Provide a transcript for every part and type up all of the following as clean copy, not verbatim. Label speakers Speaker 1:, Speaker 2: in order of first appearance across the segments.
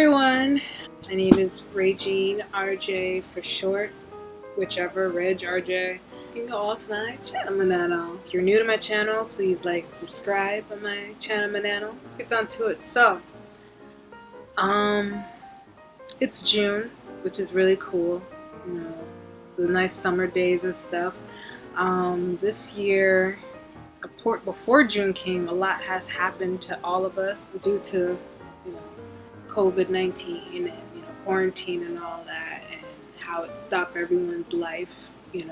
Speaker 1: everyone, my name is Rejeanne RJ for short, whichever, Reg RJ. You can go all to my channel Manano. If you're new to my channel, please like and subscribe on my channel Manano. Let's get down to it. So, it's June, which is really cool. You know, the nice summer days and stuff. This year, before June came, a lot has happened to all of us due to, COVID-19 and quarantine and all that, and how it stopped everyone's life, in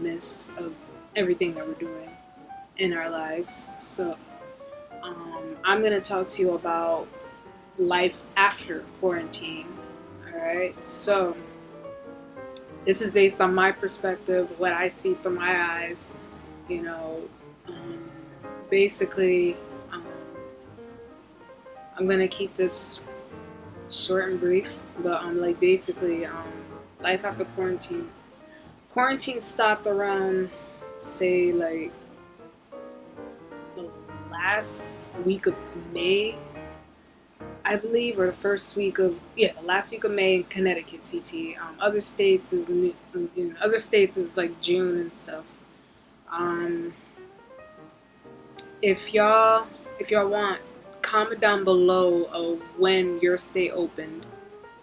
Speaker 1: midst of everything that we're doing in our lives. So I'm gonna talk to you about life after quarantine. All right, so this is based on my perspective, what I see from my eyes. Basically, I'm gonna keep this short and brief, but basically, life after quarantine. Quarantine stopped around, say, like the last week of May, I believe, or the last week of May in Connecticut, CT. Other states is like June and stuff. If y'all want, comment down below of when your state opened,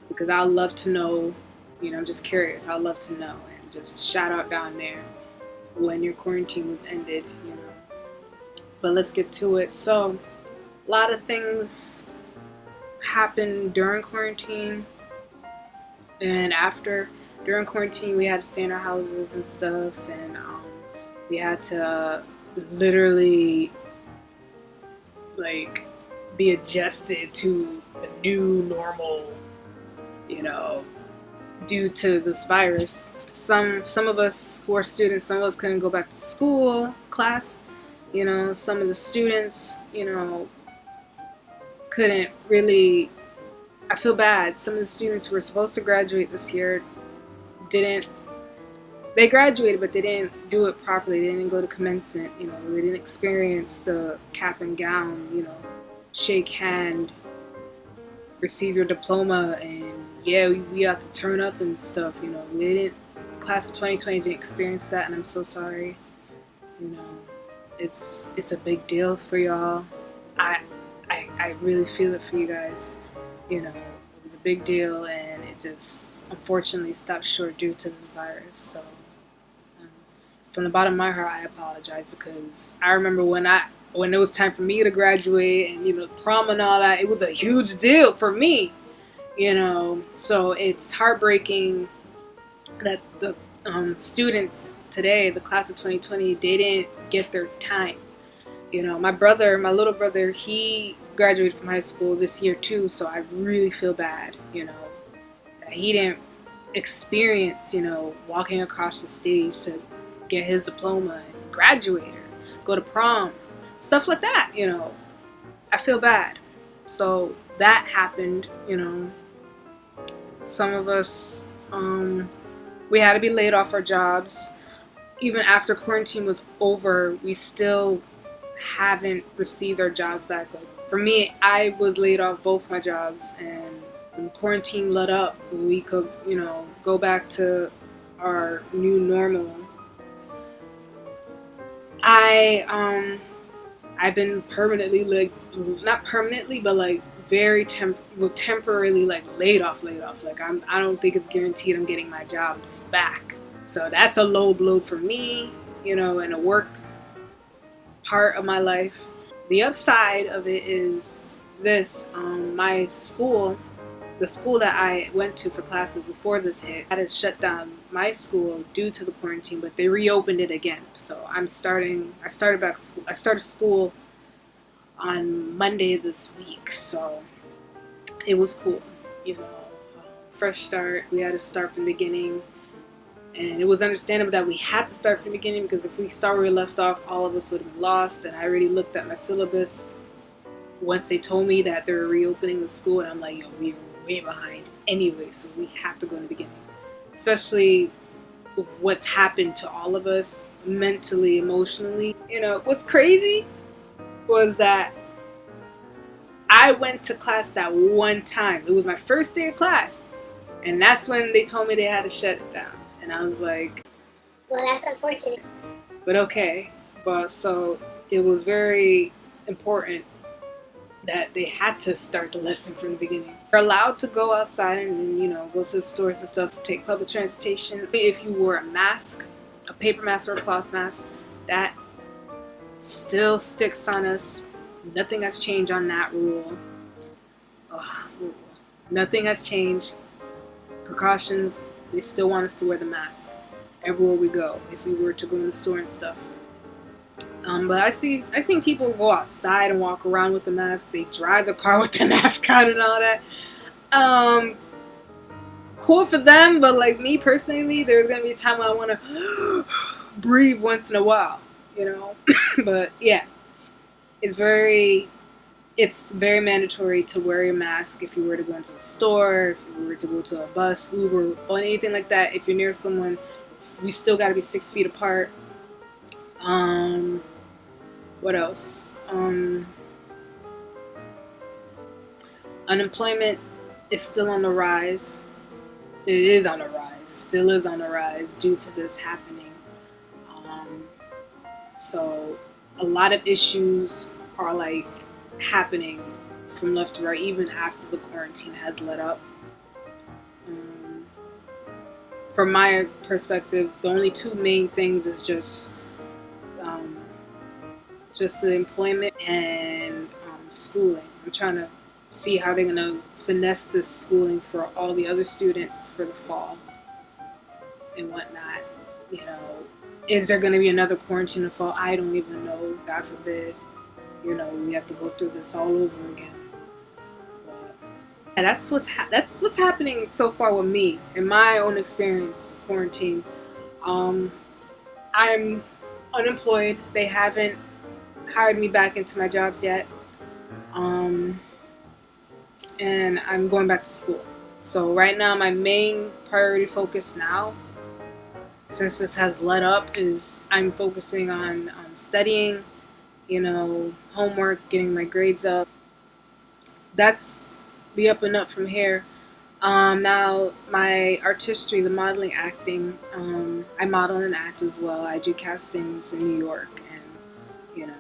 Speaker 1: because I'd love to know. I'm just curious. I'd love to know, and just shout out down there when your quarantine was ended. But let's get to it. So, a lot of things happened during quarantine and after. During quarantine, we had to stay in our houses and stuff, and we had to literally be adjusted to the new normal, due to this virus. Some of us who are students, some of us couldn't go back to school, class. Some of the students, couldn't really. I feel bad. Some of the students who were supposed to graduate this year didn't. They graduated, but they didn't do it properly. They didn't go to commencement. They didn't experience the cap and gown. Shake hand, receive your diploma, and we have to turn up and stuff. We didn't. Class of 2020 didn't experience that, and I'm so sorry. It's a big deal for y'all. I really feel it for you guys. It was a big deal, and it just unfortunately stopped short due to this virus. So, from the bottom of my heart, I apologize, because I remember when it was time for me to graduate and prom and all that, it was a huge deal for me. So it's heartbreaking that the students today, the class of 2020, they didn't get their time. My little brother, he graduated from high school this year too, so I really feel bad, that he didn't experience, walking across the stage to get his diploma and graduate or go to prom, stuff like that. I feel bad. So that happened. Some of us, we had to be laid off our jobs. Even after quarantine was over, we still haven't received our jobs back. For me, I was laid off both my jobs, and when quarantine let up, we could, go back to our new normal. I've been permanently, not permanently, but temporarily laid off. I don't think it's guaranteed I'm getting my jobs back. So that's a low blow for me, in a work part of my life. The upside of it is this: my school, the school that I went to for classes before this hit, had to shut down my school due to the quarantine, but they reopened it again. So I started school on Monday this week, so it was cool. Fresh start. We had to start from the beginning, and it was understandable that we had to start from the beginning, because if we start where we left off, all of us would have been lost. And I already looked at my syllabus once they told me that they were reopening the school, and I'm like, we're way behind anyway, so we have to go in the beginning. Especially with what's happened to all of us mentally, emotionally. What's crazy was that I went to class that one time. It was my first day of class. And that's when they told me they had to shut it down. And I was like,
Speaker 2: well, that's unfortunate.
Speaker 1: But okay. But so it was very important that they had to start the lesson from the beginning. You're allowed to go outside and, go to the stores and stuff, take public transportation. If you wore a mask, a paper mask or a cloth mask, that still sticks on us. Nothing has changed on that rule. Nothing has changed. Precautions, they still want us to wear the mask everywhere we go if we were to go in the store and stuff. But I've seen people go outside and walk around with the mask. They drive the car with the mask on and all that. Cool for them, but like me personally, there's gonna be a time when I want to breathe once in a while, But yeah, it's very mandatory to wear your mask if you were to go into a store, if you were to go to a bus, Uber, or anything like that. If you're near someone, we still got to be 6 feet apart. What else? Unemployment is still on the rise. It is on the rise. It still is on the rise due to this happening. So a lot of issues are like happening from left to right, even after the quarantine has let up. From my perspective, the only two main things is just the employment and schooling. I'm trying to see how they're gonna finesse this schooling for all the other students for the fall and whatnot. Is there gonna be another quarantine in the fall? I don't even know. God forbid. We have to go through this all over again. And that's what's happening so far with me in my own experience quarantine. I'm unemployed. They haven't hired me back into my jobs yet. And I'm going back to school. So right now, my main priority focus now, since this has let up, is I'm focusing on studying, homework, getting my grades up. That's the up and up from here. Now, my artistry, the modeling, acting, I model and act as well. I do castings in New York and,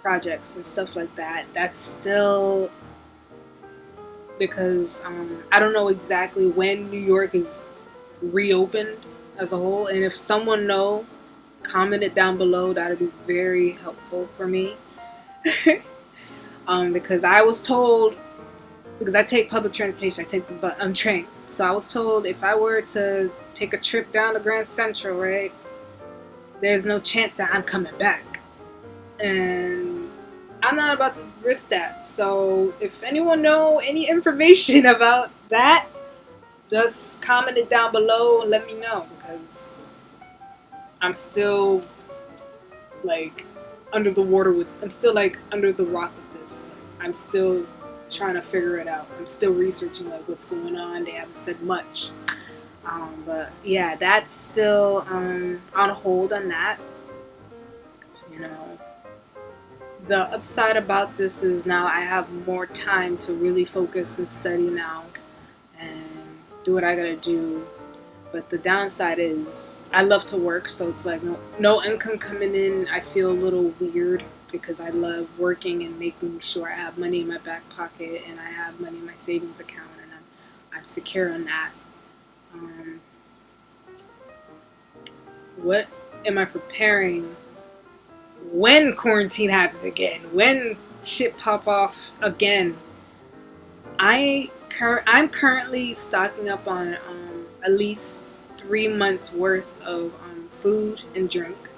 Speaker 1: projects and stuff like that. That's still because I don't know exactly when New York is reopened as a whole. And if someone know, comment it down below. That would be very helpful for me. Because I was told, because I take public transportation, I take the train. So I was told if I were to take a trip down to Grand Central, right, there's no chance that I'm coming back. And I'm not about to risk that. So if anyone know any information about that, just comment it down below and let me know, because I'm still like under the water I'm still like under the rock with this. I'm still trying to figure it out. I'm still researching like what's going on. They haven't said much. But yeah, that's still on hold on that. The upside about this is now I have more time to really focus and study now and do what I gotta do. But the downside is I love to work, so it's like no income coming in. I feel a little weird because I love working and making sure I have money in my back pocket and I have money in my savings account, and I'm secure on that. What am I preparing when quarantine happens again? When shit pop off again? I'm currently stocking up on at least 3 months worth of food and drink.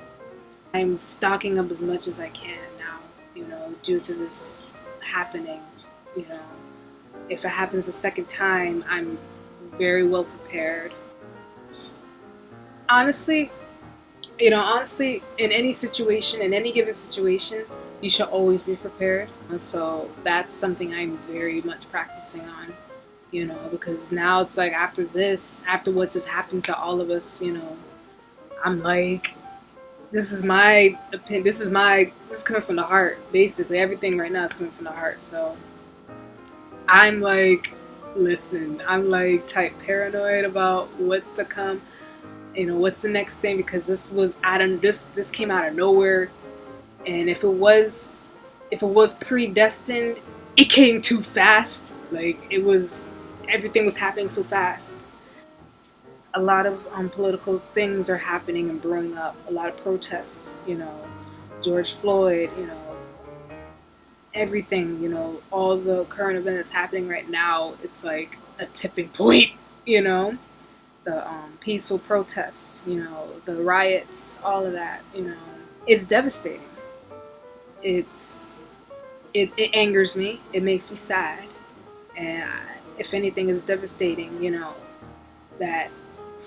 Speaker 1: I'm stocking up as much as I can now, due to this happening. If it happens a second time, I'm very well prepared. Honestly, in any situation, in any given situation, you should always be prepared. And so that's something I'm very much practicing on, because now it's like after what just happened to all of us, I'm like, this is my opinion. This is coming from the heart, basically. Everything right now is coming from the heart. So I'm like, listen, I'm like type paranoid about what's to come. You know, what's the next thing, because this came out of nowhere. And if it was predestined, it came too fast. Like, everything was happening so fast. A lot of political things are happening and brewing up. A lot of protests, George Floyd, everything, all the current events happening right now. It's like a tipping point, the peaceful protests, the riots, all of that, it's devastating. It angers me. It makes me sad. And if anything, is devastating, that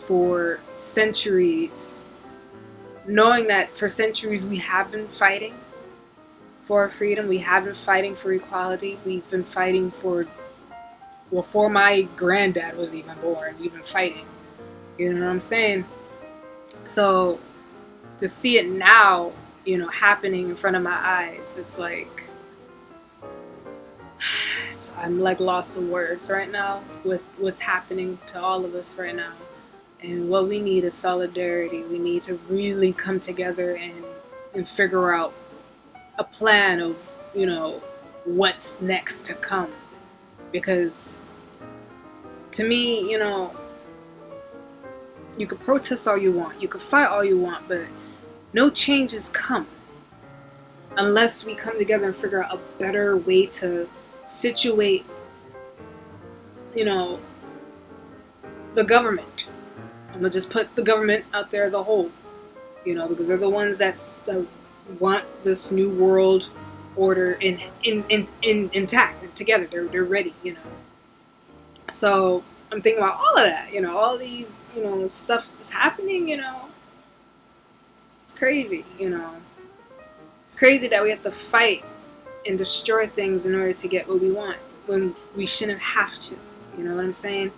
Speaker 1: for centuries, knowing that for centuries we have been fighting for our freedom, we have been fighting for equality, we've been fighting before my granddad was even born, we've been fighting. You know what I'm saying? So to see it now, happening in front of my eyes, it's like, I'm like lost in words right now with what's happening to all of us right now. And what we need is solidarity. We need to really come together and figure out a plan of, what's next to come. Because to me, you could protest all you want, you could fight all you want, but no changes come unless we come together and figure out a better way to situate, the government. I'm gonna just put the government out there as a whole, because they're the ones that want this new world order intact, together. They're ready, So I'm thinking about all of that, all these, stuff is happening, It's crazy, It's crazy that we have to fight and destroy things in order to get what we want when we shouldn't have to. You know what I'm saying?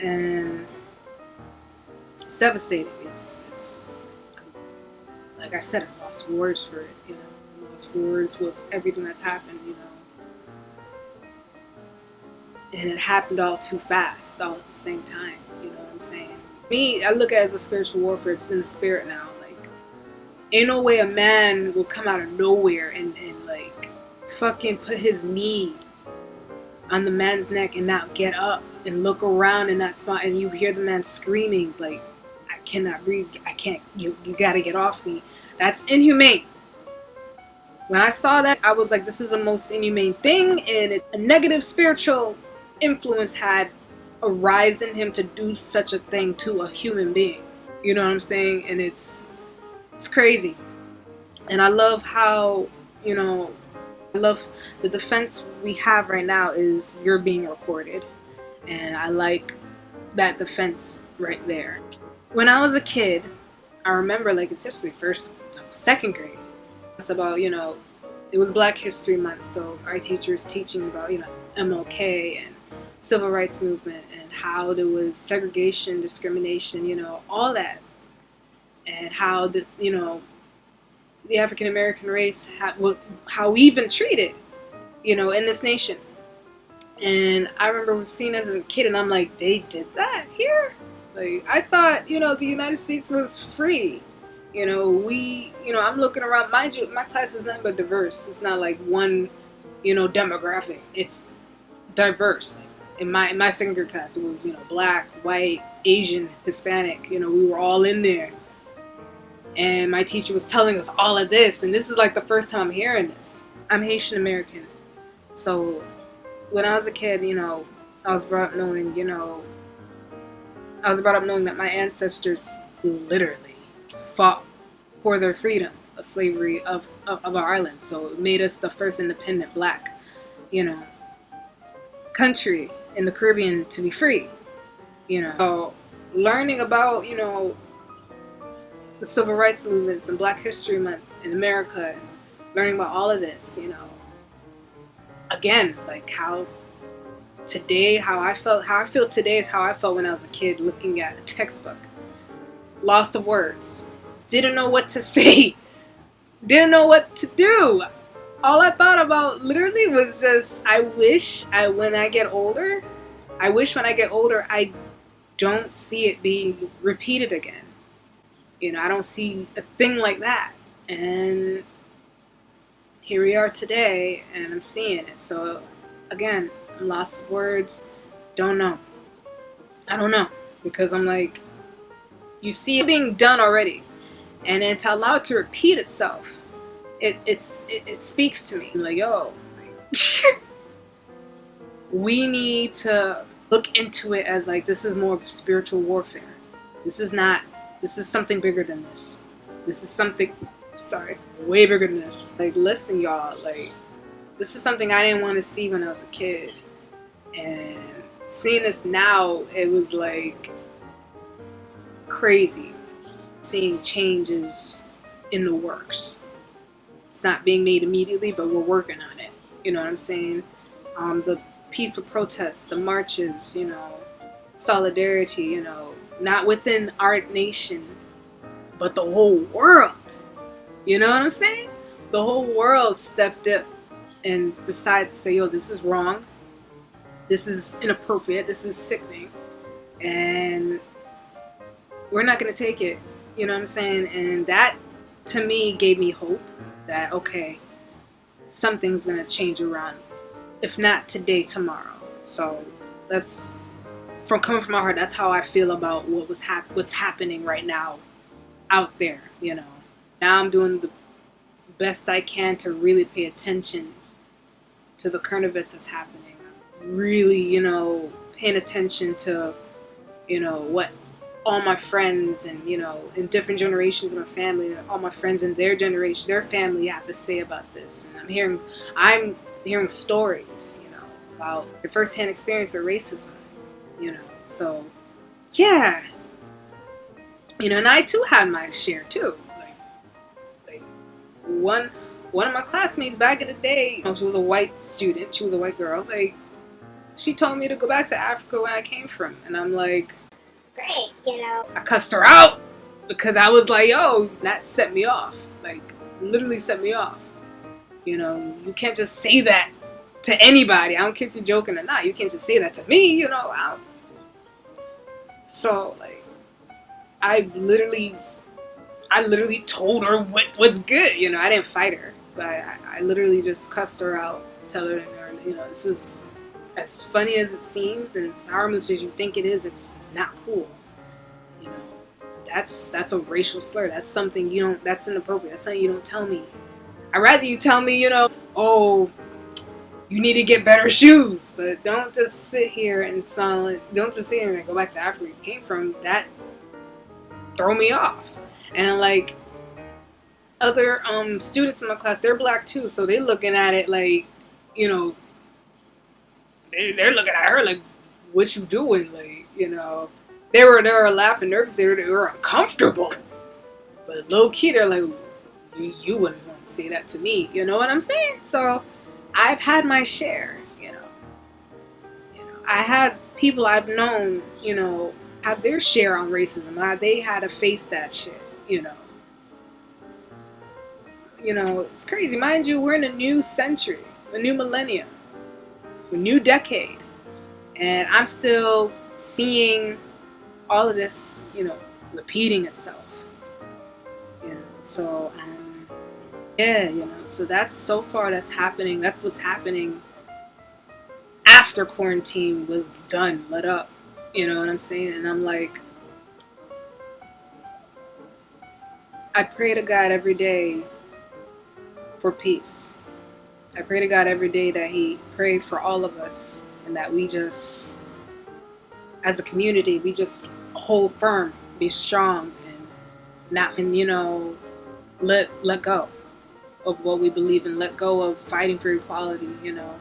Speaker 1: And it's devastating. It's like I said, I lost words for it. I lost words with everything that's happened. And it happened all too fast, all at the same time. You know what I'm saying? Me, I look at it as a spiritual warfare. It's in the spirit now. Like, ain't no way a man will come out of nowhere and like fucking put his knee on the man's neck and not get up and look around and not smile, and you hear the man screaming like, I cannot breathe, I can't, you gotta get off me. That's inhumane. When I saw that, I was like, this is the most inhumane thing, and a negative spiritual influence had arisen in him to do such a thing to a human being. You know what I'm saying? And it's crazy. And I love how, I love the defense we have right now is you're being recorded. And I like that defense right there. When I was a kid, I remember, like, especially second grade, it's about, it was Black History Month, so our teacher was teaching about, MLK and Civil Rights Movement and how there was segregation, discrimination, all that. And how the African American race, how we've been treated, in this nation. And I remember seeing as a kid, and I'm like, they did that here? Like, I thought, the United States was free. I'm looking around, mind you, my class is nothing but diverse. It's not like one, demographic. It's diverse. In my second grade class, it was, Black, white, Asian, Hispanic, we were all in there. And my teacher was telling us all of this, and this is like the first time I'm hearing this. I'm Haitian American. So when I was a kid, I was brought up knowing, that my ancestors literally fought for their freedom of slavery of our island. So it made us the first independent Black, country in the Caribbean to be free. So learning about, the civil rights movements and Black History Month in America, and learning about all of this, again, like how I feel today is how I felt when I was a kid looking at a textbook. Loss of words. Didn't know what to say. Didn't know what to do. all I thought about literally was just, I wish when I get older, I don't see it being repeated again. You know, I don't see a thing like that. And here we are today, and I'm seeing it. So, again, I'm lost of words. Don't know. I don't know. Because I'm like, you see it being done already. And then to allow it to repeat itself, it speaks to me. I'm like, yo, we need to look into it as like, this is more of spiritual warfare. This is something bigger than this. This is something, way bigger than this. Like, listen, y'all, like, this is something I didn't want to see when I was a kid. And seeing this now, it was like crazy. Seeing changes in the works. It's not being made immediately, but we're working on it. You know what I'm saying? The peaceful protests, the marches, you know, solidarity, you know, not within our nation, but the whole world. You know what I'm saying? The whole world stepped up and decided to say, yo, this is wrong. This is inappropriate. This is sickening. And we're not going to take it. You know what I'm saying? And that, to me, gave me hope that, okay, something's going to change around. If not today, tomorrow. So that's, coming from my heart, that's how I feel about what's happening right now out there, you know. Now I'm doing the best I can to really pay attention to the current events that's happening. I'm really, you know, paying attention to, you know, what all my friends and, you know, in different generations of my family, all my friends in their generation, their family have to say about this. And I'm hearing stories, you know, about their firsthand experience with racism, you know. So, yeah. You know, and I too had my share too. Like one of my classmates back in the day, you know, she was a white student, she was a white girl, like, she told me to go back to Africa where I came from. And I'm like,
Speaker 2: great, you know.
Speaker 1: I cussed her out because I was like, yo, that set me off. Like, literally set me off. You know, you can't just say that to anybody. I don't care if you're joking or not. You can't just say that to me, you know. So, like, I literally told her what's good. You know, I didn't fight her. But I literally just cussed her out, tell her, you know, this is, as funny as it seems and as harmless as you think it is, it's not cool. You know, that's a racial slur. That's something that's inappropriate. That's something you don't tell me. I'd rather you tell me, you know, oh, you need to get better shoes. But don't just sit here and smile. Don't just sit here and go back to Africa you came from. That throw me off. And like, other students in my class, they're black too. So they're looking at it like, you know, they're looking at her like, what you doing? Like, you know, they were laughing nervous. They were uncomfortable. But low key, they're like, you wouldn't want to say that to me. You know what I'm saying? So I've had my share, you know. I had people I've known, you know, have their share on racism. They had to face that shit, you know. You know, it's crazy. Mind you, we're in a new century, a new millennium. A new decade, and I'm still seeing all of this, you know, repeating itself. You know, so yeah, you know, so that's happening. That's what's happening after quarantine was done, let up. You know what I'm saying? And I'm like, I pray to God every day for peace. I pray to God every day that He prays for all of us, and that we just, as a community, we just hold firm, be strong, and not, and you know, let go of what we believe in, let go of fighting for equality. You know,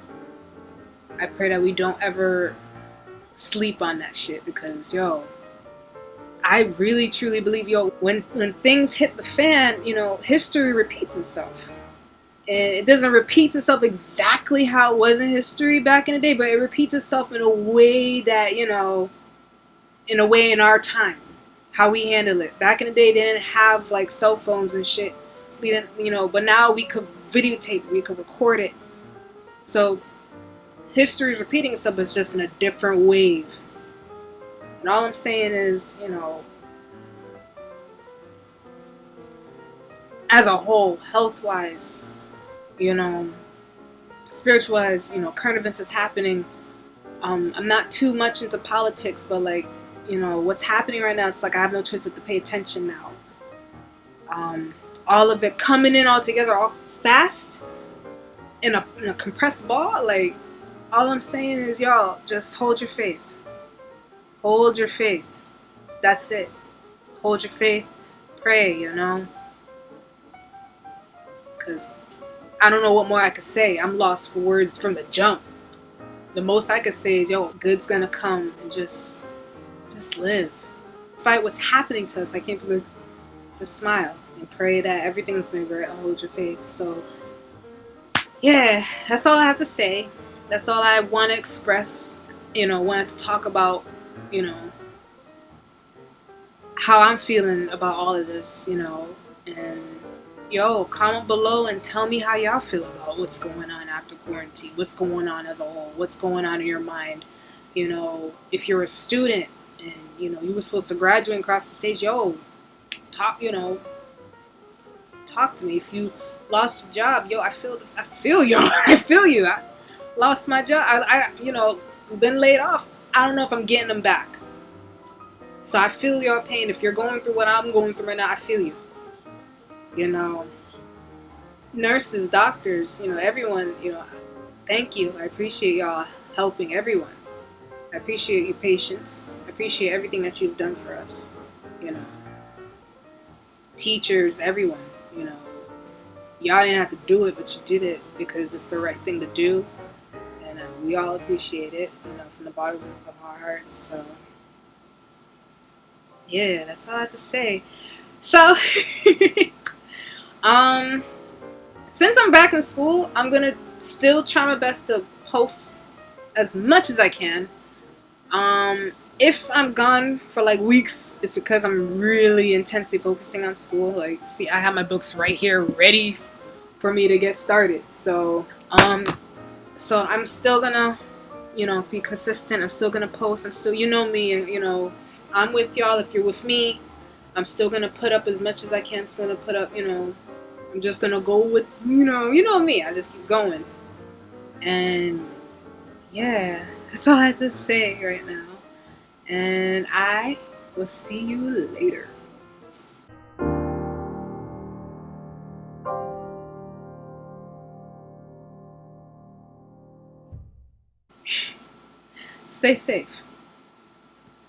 Speaker 1: I pray that we don't ever sleep on that shit, because yo, I really truly believe, yo, when things hit the fan, you know, history repeats itself. And it doesn't repeat itself exactly how it was in history back in the day, but it repeats itself in a way that, you know, in our time, how we handle it. Back in the day, they didn't have like cell phones and shit. We didn't, but now we could videotape, we could record it. So history is repeating itself, but it's just in a different wave. And all I'm saying is, as a whole, health-wise, spiritual-wise, current events is happening. I'm not too much into politics, but like, what's happening right now, it's like I have no choice but to pay attention now. All of it coming in all together, all fast, in a compressed ball. Like, all I'm saying is, y'all, just hold your faith. Hold your faith. That's it. Hold your faith. Pray, because I don't know what more I could say. I'm lost for words from the jump. The most I could say is, good's gonna come, and just live. Despite what's happening to us, I can't believe. Just smile and pray that everything's gonna be right, and hold your faith. So, yeah, that's all I have to say. That's all I want to express. Wanted to talk about, how I'm feeling about all of this, and comment below and tell me how y'all feel about what's going on after quarantine, what's going on as a whole, what's going on in your mind. If you're a student and you were supposed to graduate and cross the stage, talk to me. If you lost your job, I feel you. I feel you. I lost my job. I been laid off. I don't know if I'm getting them back. So I feel your pain. If you're going through what I'm going through right now, I feel you. Nurses, doctors, everyone, thank you. I appreciate y'all helping everyone. I appreciate your patience. I appreciate everything that you've done for us. Teachers, everyone, y'all didn't have to do it, but you did it because it's the right thing to do. And we all appreciate it, from the bottom of our hearts. So, yeah, that's all I have to say. So, since I'm back in school, I'm gonna still try my best to post as much as I can. If I'm gone for like weeks, it's because I'm really intensely focusing on school. Like, see, I have my books right here ready for me to get started. So I'm still gonna, be consistent. I'm still gonna post. I'm still, me, I'm with y'all. If you're with me, I'm still gonna put up as much as I can. I'm still gonna put up, I'm just gonna go with, me. I just keep going. And yeah, that's all I have to say right now. And I will see you later. Stay safe.